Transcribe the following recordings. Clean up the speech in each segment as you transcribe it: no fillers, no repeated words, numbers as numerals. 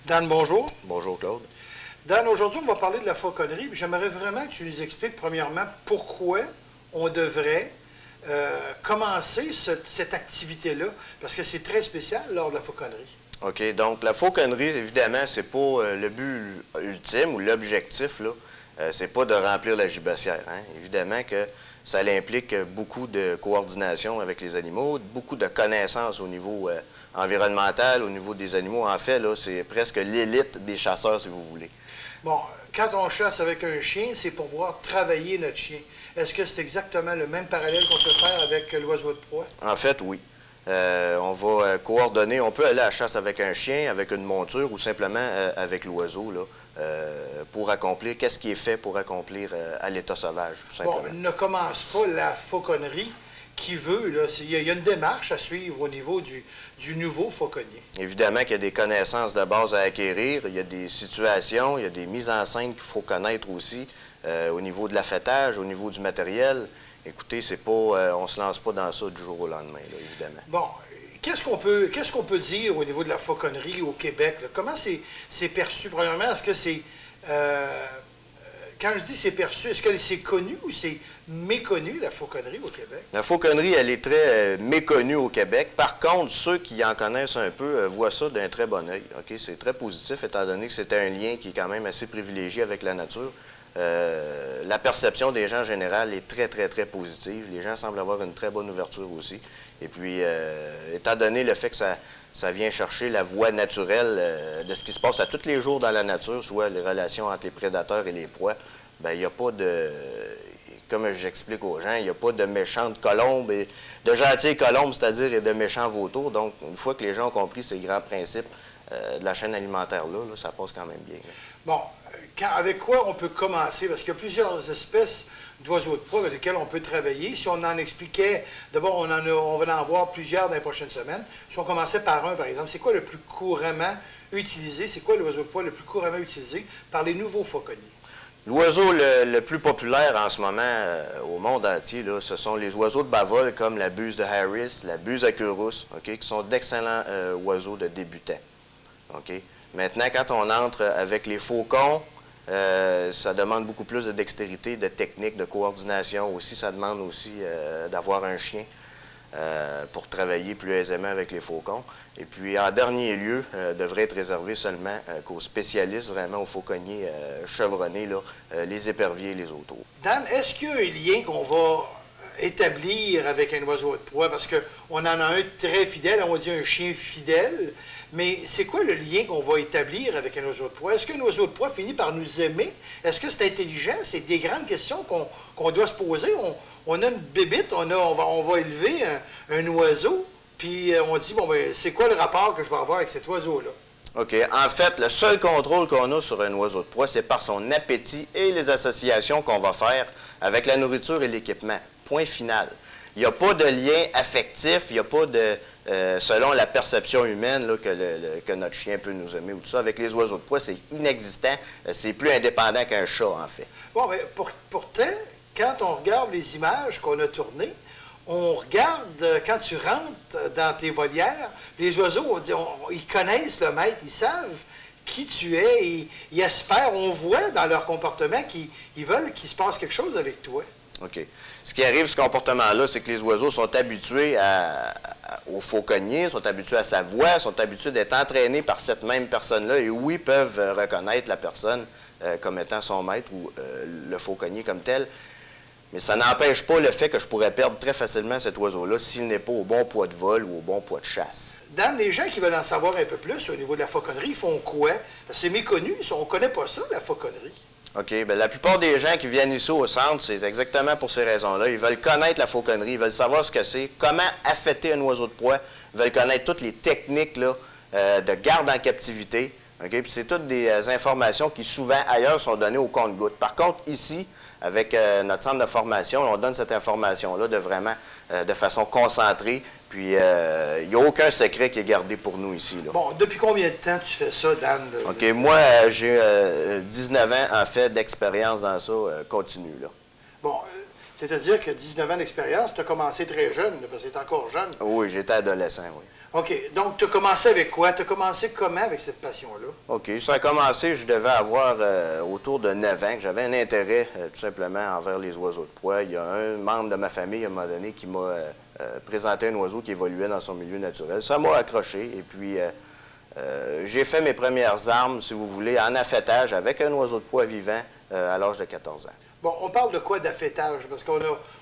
Dan, bonjour. Bonjour Claude. Dan, aujourd'hui, on va parler de la fauconnerie. J'aimerais vraiment que tu nous expliques, premièrement, pourquoi on devrait commencer cette activité-là, parce que c'est très spécial lors de la fauconnerie. OK, donc la fauconnerie, évidemment, c'est pas le but ultime ou l'objectif, là. C'est pas de remplir la gibassière. Hein? Évidemment que ça implique beaucoup de coordination avec les animaux, beaucoup de connaissances au niveau environnemental, au niveau des animaux. En fait, là, c'est presque l'élite des chasseurs, si vous voulez. Bon, quand on chasse avec un chien, c'est pour voir travailler notre chien. Est-ce que c'est exactement le même parallèle qu'on peut faire avec l'oiseau de proie? En fait, oui. On va coordonner. On peut aller à la chasse avec un chien, avec une monture ou simplement avec l'oiseau, là, pour accomplir, qu'est-ce qui est fait pour accomplir à l'état sauvage, tout simplement. Bon, ne commence pas la fauconnerie qui veut, là. Il y a une démarche à suivre au niveau du nouveau fauconnier. Évidemment qu'il y a des connaissances de base à acquérir, il y a des situations, il y a des mises en scène qu'il faut connaître aussi, au niveau de l'affêtage, au niveau du matériel. Écoutez, c'est pas, on ne se lance pas dans ça du jour au lendemain, là, évidemment. Bon, qu'est-ce qu'on peut dire au niveau de la fauconnerie au Québec, là? Comment c'est perçu? Premièrement, est-ce que c'est... quand je dis c'est perçu, est-ce que c'est connu ou c'est méconnu, la fauconnerie au Québec? La fauconnerie, elle est très méconnue au Québec. Par contre, ceux qui en connaissent un peu voient ça d'un très bon œil. Okay? C'est très positif, étant donné que c'est un lien qui est quand même assez privilégié avec la nature. La perception des gens en général est très, très, très positive. Les gens semblent avoir une très bonne ouverture aussi. Et puis, étant donné le fait que ça vient chercher la voie naturelle de ce qui se passe à tous les jours dans la nature, soit les relations entre les prédateurs et les proies, bien, il n'y a pas de... Comme j'explique aux gens, il n'y a pas de méchantes colombes, et de gentilles colombes, c'est-à-dire, et de méchants vautours. Donc, une fois que les gens ont compris ces grands principes de la chaîne alimentaire-là, là, ça passe quand même bien. Là. Bon, avec quoi on peut commencer? Parce qu'il y a plusieurs espèces d'oiseaux de proie avec lesquels on peut travailler. Si on en expliquait, d'abord, on va en voir plusieurs dans les prochaines semaines. Si on commençait par un, par exemple, c'est quoi le plus couramment utilisé? C'est quoi l'oiseau de proie le plus couramment utilisé par les nouveaux fauconniers? L'oiseau le plus populaire en ce moment au monde entier, là, ce sont les oiseaux de bas-vol comme la buse de Harris, la buse à queue rousse, okay, qui sont d'excellents oiseaux de débutants. Okay? Maintenant, quand on entre avec les faucons, ça demande beaucoup plus de dextérité, de technique, de coordination aussi. Ça demande aussi d'avoir un chien pour travailler plus aisément avec les faucons. Et puis, en dernier lieu, devrait être réservé seulement qu'aux spécialistes, vraiment aux fauconniers chevronnés, là, les éperviers et les autos. Dan, est-ce qu'il y a un lien qu'on va établir avec un oiseau de proie? Parce qu'on en a un très fidèle, on va dire un chien fidèle. Mais c'est quoi le lien qu'on va établir avec un oiseau de proie? Est-ce qu'un oiseau de proie finit par nous aimer? Est-ce que c'est intelligent? C'est des grandes questions qu'on doit se poser. On a une bébite, on va élever un oiseau, puis on dit, bon, ben, c'est quoi le rapport que je vais avoir avec cet oiseau-là? OK. En fait, le seul contrôle qu'on a sur un oiseau de proie, c'est par son appétit et les associations qu'on va faire avec la nourriture et l'équipement. Point final. Il n'y a pas de lien affectif, il n'y a pas de... selon la perception humaine là, que notre chien peut nous aimer ou tout ça. Avec les oiseaux de proie, c'est inexistant. C'est plus indépendant qu'un chat, en fait. Bon, mais pourtant, quand on regarde les images qu'on a tournées, on regarde, quand tu rentres dans tes volières, les oiseaux, ils connaissent le maître, ils savent qui tu es, ils espèrent, on voit dans leur comportement qu'ils veulent qu'il se passe quelque chose avec toi. OK. Ce qui arrive, ce comportement-là, c'est que les oiseaux sont habitués au fauconnier, sont habitués à sa voix, sont habitués d'être entraînés par cette même personne-là et oui, peuvent reconnaître la personne comme étant son maître ou le fauconnier comme tel. Mais ça n'empêche pas le fait que je pourrais perdre très facilement cet oiseau-là s'il n'est pas au bon poids de vol ou au bon poids de chasse. Dan, les gens qui veulent en savoir un peu plus au niveau de la fauconnerie, ils font quoi? C'est méconnu, on ne connaît pas ça, la fauconnerie. OK. Bien, la plupart des gens qui viennent ici au centre, c'est exactement pour ces raisons-là. Ils veulent connaître la fauconnerie, ils veulent savoir ce que c'est, comment affêter un oiseau de proie, ils veulent connaître toutes les techniques là, de garde en captivité. Okay? Puis c'est toutes des informations qui, souvent, ailleurs, sont données au compte-gouttes. Par contre, ici, avec notre centre de formation, on donne cette information-là de façon concentrée. Puis, il n'y a aucun secret qui est gardé pour nous ici. Là. Bon, depuis combien de temps tu fais ça, Dan? OK. Moi, j'ai 19 ans, en fait, d'expérience dans ça continue. Là. Bon, C'est-à-dire que 19 ans d'expérience, tu as commencé très jeune, là, parce que tu es encore jeune. Oui, j'étais adolescent, oui. OK. Donc, tu as commencé avec quoi? Tu as commencé comment avec cette passion-là? OK. Ça a commencé, je devais avoir autour de 9 ans, que j'avais un intérêt tout simplement envers les oiseaux de proie. Il y a un membre de ma famille, à un moment donné, qui m'a présenté un oiseau qui évoluait dans son milieu naturel. Ça m'a accroché et puis j'ai fait mes premières armes, si vous voulez, en affêtage avec un oiseau de proie vivant à l'âge de 14 ans. Bon, on parle de quoi d'affêtage? Parce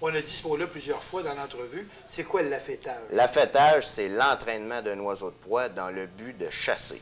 on a dit ce mot-là plusieurs fois dans l'entrevue. C'est quoi l'affêtage? L'affêtage, c'est l'entraînement d'un oiseau de proie dans le but de chasser.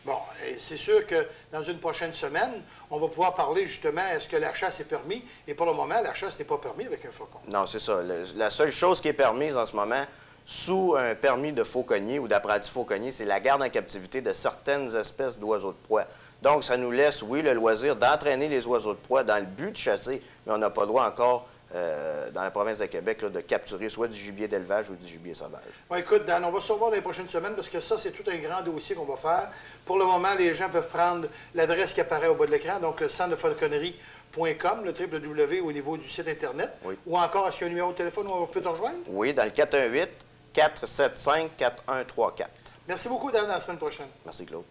Bon, c'est sûr que dans une prochaine semaine, on va pouvoir parler justement, est-ce que la chasse est permise? Et pour le moment, la chasse n'est pas permise avec un faucon. Non, c'est ça. La seule chose qui est permise en ce moment, sous un permis de fauconnier ou d'apprenti fauconnier, c'est la garde en captivité de certaines espèces d'oiseaux de proie. Donc, ça nous laisse, oui, le loisir d'entraîner les oiseaux de proie dans le but de chasser, mais on n'a pas le droit encore, dans la province de Québec, là, de capturer soit du gibier d'élevage ou du gibier sauvage. Bon, écoute, Dan, on va se revoir dans les prochaines semaines parce que ça, c'est tout un grand dossier qu'on va faire. Pour le moment, les gens peuvent prendre l'adresse qui apparaît au bas de l'écran, donc le centre de fauconnerie.com, le www au niveau du site Internet. Oui. Ou encore, est-ce qu'il y a un numéro de téléphone où on peut te rejoindre? Oui, dans le 418-475-4134. Merci beaucoup, Dan, à la semaine prochaine. Merci, Claude.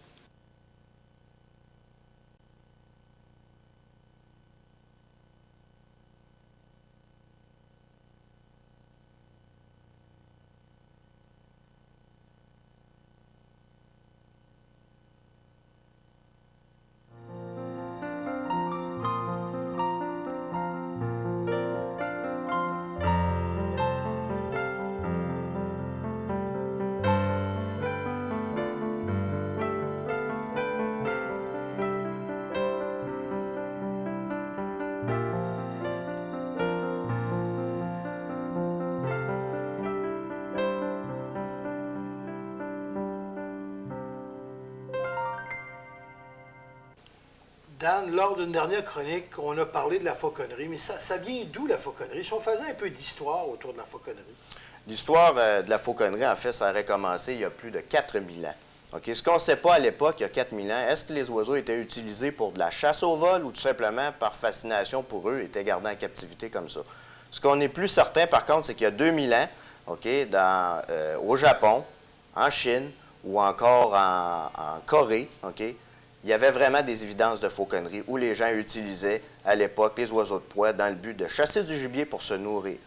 Dan, lors d'une dernière chronique, on a parlé de la fauconnerie, mais ça vient d'où la fauconnerie? Si on faisait un peu d'histoire autour de la fauconnerie. L'histoire de la fauconnerie, en fait, ça aurait commencé il y a plus de 4000 ans. OK? Ce qu'on ne sait pas à l'époque, il y a 4000 ans, est-ce que les oiseaux étaient utilisés pour de la chasse au vol ou tout simplement par fascination pour eux, étaient gardés en captivité comme ça? Ce qu'on est plus certain, par contre, c'est qu'il y a 2000 ans, OK, au Japon, en Chine ou encore en Corée, OK, il y avait vraiment des évidences de fauconnerie où les gens utilisaient à l'époque les oiseaux de proie dans le but de chasser du gibier pour se nourrir.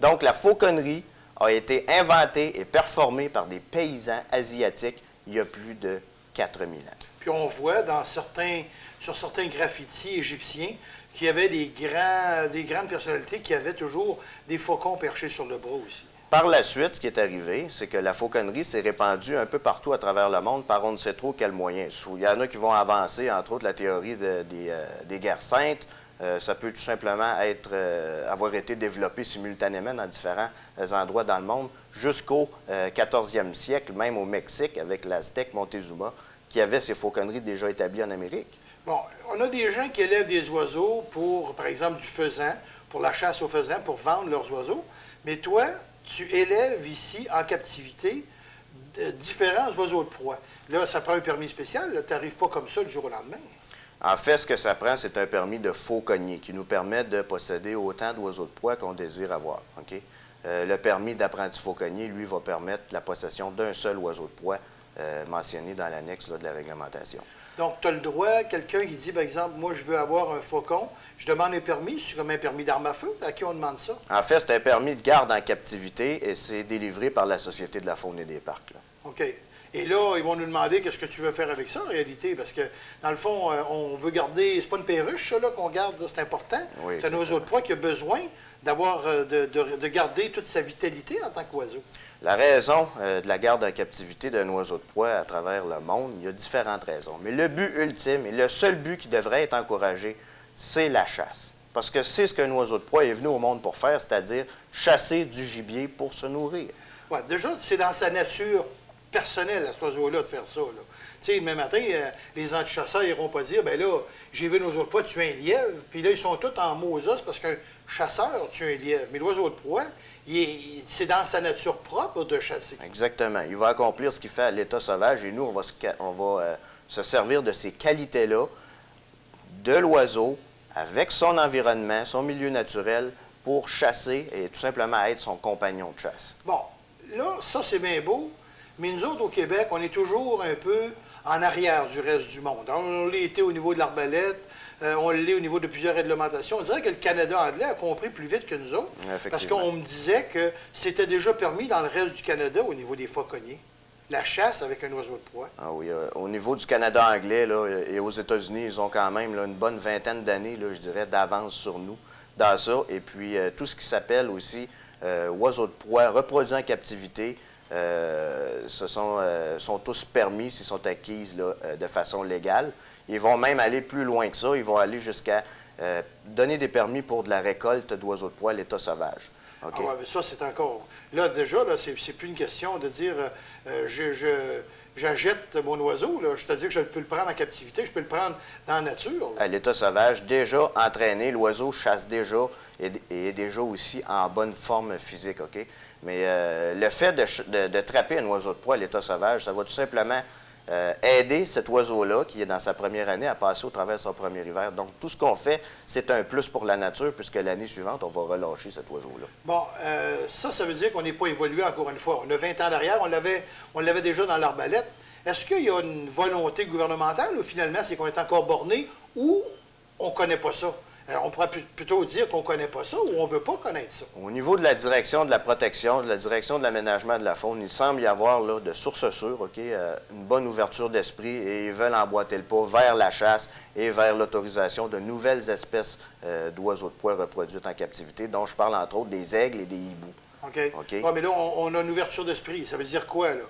Donc la fauconnerie a été inventée et performée par des paysans asiatiques il y a plus de 4000 ans. Puis on voit sur certains graffitis égyptiens qu'il y avait des grandes personnalités qui avaient toujours des faucons perchés sur le bras aussi. Par la suite, ce qui est arrivé, c'est que la fauconnerie s'est répandue un peu partout à travers le monde par on ne sait trop quel moyen. Il y en a qui vont avancer, entre autres, la théorie des guerres saintes. Ça peut tout simplement avoir été développé simultanément dans différents endroits dans le monde jusqu'au 14e siècle, même au Mexique, avec l'Aztèque Montezuma, qui avait ces fauconneries déjà établies en Amérique. Bon, on a des gens qui élèvent des oiseaux pour, par exemple, du faisan, pour la chasse aux faisans, pour vendre leurs oiseaux. Mais toi, tu élèves ici, en captivité, différents oiseaux de proie. Là, ça prend un permis spécial. Tu n'arrives pas comme ça du jour au lendemain. En fait, ce que ça prend, c'est un permis de fauconnier qui nous permet de posséder autant d'oiseaux de proie qu'on désire avoir. OK? Le permis d'apprenti fauconnier, lui, va permettre la possession d'un seul oiseau de proie mentionné dans l'annexe de la réglementation. Donc, tu as le droit, quelqu'un qui dit, par exemple, moi, je veux avoir un faucon, je demande un permis, c'est comme un permis d'arme à feu, à qui on demande ça? En fait, c'est un permis de garde en captivité et c'est délivré par la Société de la faune et des parcs. Là. OK. Et là, ils vont nous demander qu'est-ce que tu veux faire avec ça, en réalité, parce que, dans le fond, on veut garder, c'est pas une perruche, ça, là, qu'on garde, c'est important. Oui, c'est un oiseau de proie qui a besoin de garder toute sa vitalité en tant qu'oiseau. La raison de la garde en captivité d'un oiseau de proie à travers le monde, il y a différentes raisons. Mais le but ultime et le seul but qui devrait être encouragé, c'est la chasse. Parce que c'est ce qu'un oiseau de proie est venu au monde pour faire, c'est-à-dire chasser du gibier pour se nourrir. Oui, déjà, c'est dans sa nature personnelle à cet oiseau-là de faire ça. Là. Tu sais, le même matin, les antichasseurs n'iront pas dire, ben là, j'ai vu un oiseau de proie tuer un lièvre, puis là, ils sont tous en Moses parce qu'un chasseur tue un lièvre. Mais l'oiseau de proie, c'est dans sa nature propre de chasser. Exactement. Il va accomplir ce qu'il fait à l'état sauvage et nous, on va se servir de ces qualités-là de l'oiseau avec son environnement, son milieu naturel, pour chasser et tout simplement être son compagnon de chasse. Bon, là, ça, c'est bien beau, mais nous autres, au Québec, on est toujours un peu en arrière du reste du monde. On l'a été au niveau de l'arbalète, on l'est au niveau de plusieurs réglementations. On dirait que le Canada anglais a compris plus vite que nous autres, parce qu'on me disait que c'était déjà permis dans le reste du Canada au niveau des fauconniers. La chasse avec un oiseau de proie. Ah oui, au niveau du Canada anglais là, et aux États-Unis, ils ont quand même là, une bonne vingtaine d'années, je dirais, d'avance sur nous dans ça. Et puis, tout ce qui s'appelle aussi oiseaux de proie reproduits en captivité, sont tous permis s'ils sont acquises là, de façon légale. Ils vont même aller plus loin que ça. Ils vont aller jusqu'à donner des permis pour de la récolte d'oiseaux de proie à l'état sauvage. Okay. Ah ouais, mais ça, c'est encore... Là, déjà, là, c'est plus une question de dire j'achète mon oiseau. Là. C'est-à-dire que je peux le prendre en captivité, je peux le prendre dans la nature. À l'état sauvage, déjà entraîné, l'oiseau chasse déjà et est déjà aussi en bonne forme physique. OK? Mais le fait de trapper un oiseau de proie à l'état sauvage, ça va tout simplement aider cet oiseau-là, qui est dans sa première année, à passer au travers de son premier hiver. Donc, tout ce qu'on fait, c'est un plus pour la nature, puisque l'année suivante, on va relâcher cet oiseau-là. Bon, ça veut dire qu'on n'est pas évolué encore une fois. On a 20 ans derrière, on l'avait déjà dans l'arbalète. Est-ce qu'il y a une volonté gouvernementale ou finalement, c'est qu'on est encore borné ou on ne connaît pas ça? On pourrait plutôt dire qu'on ne connaît pas ça ou on ne veut pas connaître ça. Au niveau de la direction de la protection, de la direction de l'aménagement de la faune, il semble y avoir là, de sources sûres, OK, une bonne ouverture d'esprit et ils veulent emboîter le pas vers la chasse et vers l'autorisation de nouvelles espèces d'oiseaux de proie reproduites en captivité, dont je parle entre autres des aigles et des hiboux. OK. Ouais, mais là, on a une ouverture d'esprit. Ça veut dire quoi, là?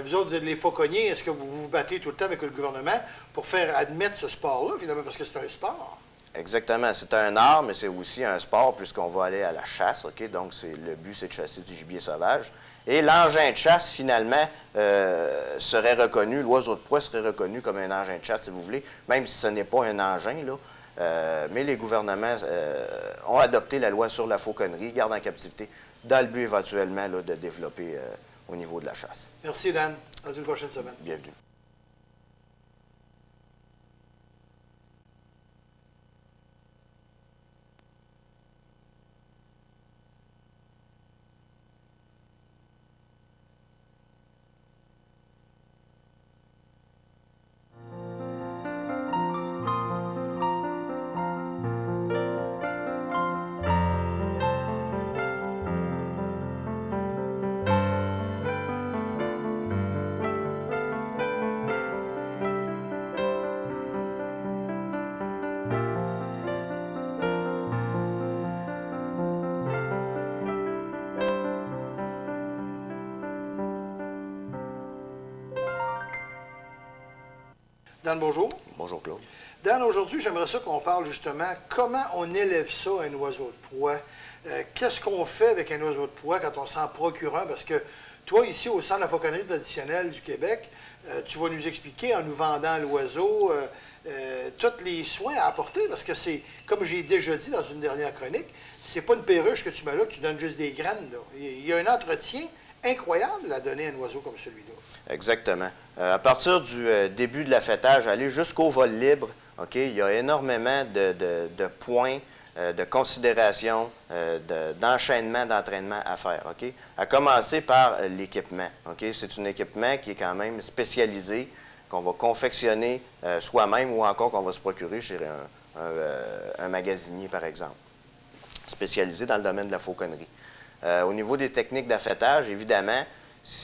Vous autres, vous êtes les fauconniers. Est-ce que vous vous battez tout le temps avec le gouvernement pour faire admettre ce sport-là, finalement, parce que c'est un sport? Exactement. C'est un art, mais c'est aussi un sport puisqu'on va aller à la chasse. OK? Donc, le but, c'est de chasser du gibier sauvage. Et l'engin de chasse, finalement, serait reconnu, l'oiseau de proie serait reconnu comme un engin de chasse, si vous voulez, même si ce n'est pas un engin, là. Mais les gouvernements ont adopté la loi sur la fauconnerie, garde en captivité, dans le but éventuellement là, de développer au niveau de la chasse. Merci, Dan. À une prochaine semaine. Bienvenue. Dan, bonjour. Bonjour, Claude. Dan, aujourd'hui, j'aimerais ça qu'on parle justement comment on élève ça à un oiseau de proie. Qu'est-ce qu'on fait avec un oiseau de proie quand on s'en procure un? Parce que toi, ici, au Centre de la fauconnerie traditionnelle du Québec, tu vas nous expliquer en nous vendant l'oiseau tous les soins à apporter, parce que c'est, comme j'ai déjà dit dans une dernière chronique, c'est pas une perruche que tu mets là, que tu donnes juste des graines. Là. Il y a un entretien incroyable à donner à un oiseau comme celui-là. Exactement. À partir du début de l'affêtage, aller jusqu'au vol libre, OK, il y a énormément de points, de considération, d'enchaînement, d'entraînement à faire. OK? À commencer par l'équipement. OK? C'est un équipement qui est quand même spécialisé, qu'on va confectionner soi-même ou encore qu'on va se procurer chez un magasinier, par exemple, spécialisé dans le domaine de la fauconnerie. Au niveau des techniques d'affêtage, évidemment,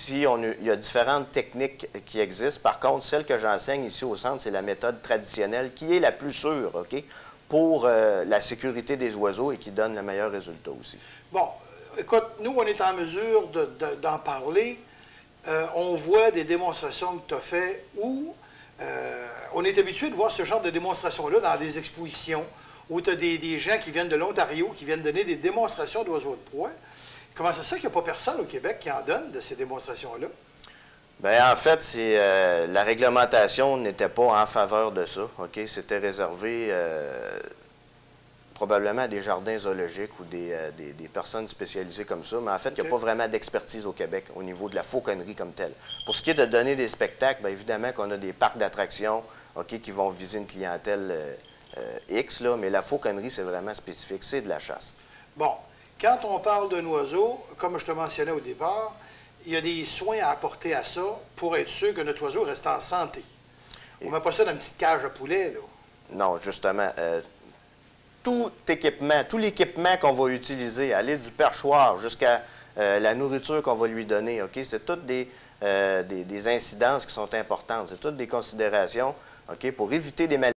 il y a différentes techniques qui existent. Par contre, celle que j'enseigne ici au centre, c'est la méthode traditionnelle qui est la plus sûre, OK, pour la sécurité des oiseaux et qui donne le meilleur résultat aussi. Bon, écoute, nous, on est en mesure d'en parler. On voit des démonstrations que tu as faites où on est habitué de voir ce genre de démonstrations-là dans des expositions où tu as des gens qui viennent de l'Ontario qui viennent donner des démonstrations d'oiseaux de proie. Comment c'est ça qu'il n'y a pas personne au Québec qui en donne de ces démonstrations-là? Bien, en fait, la réglementation n'était pas en faveur de ça. OK? C'était réservé probablement à des jardins zoologiques ou des personnes spécialisées comme ça. Mais en fait, il n'y a pas vraiment d'expertise au Québec au niveau de la fauconnerie comme telle. Pour ce qui est de donner des spectacles, bien évidemment qu'on a des parcs d'attractions, OK, qui vont viser une clientèle X, là, mais la fauconnerie, c'est vraiment spécifique. C'est de la chasse. Bon. Quand on parle d'un oiseau, comme je te mentionnais au départ, il y a des soins à apporter à ça pour être sûr que notre oiseau reste en santé. On ne met pas ça dans une petite cage à poulet, là. Non, justement. Tout l'équipement qu'on va utiliser, aller du perchoir jusqu'à la nourriture qu'on va lui donner, OK? C'est toutes des incidences qui sont importantes. C'est toutes des considérations, OK, pour éviter des maladies.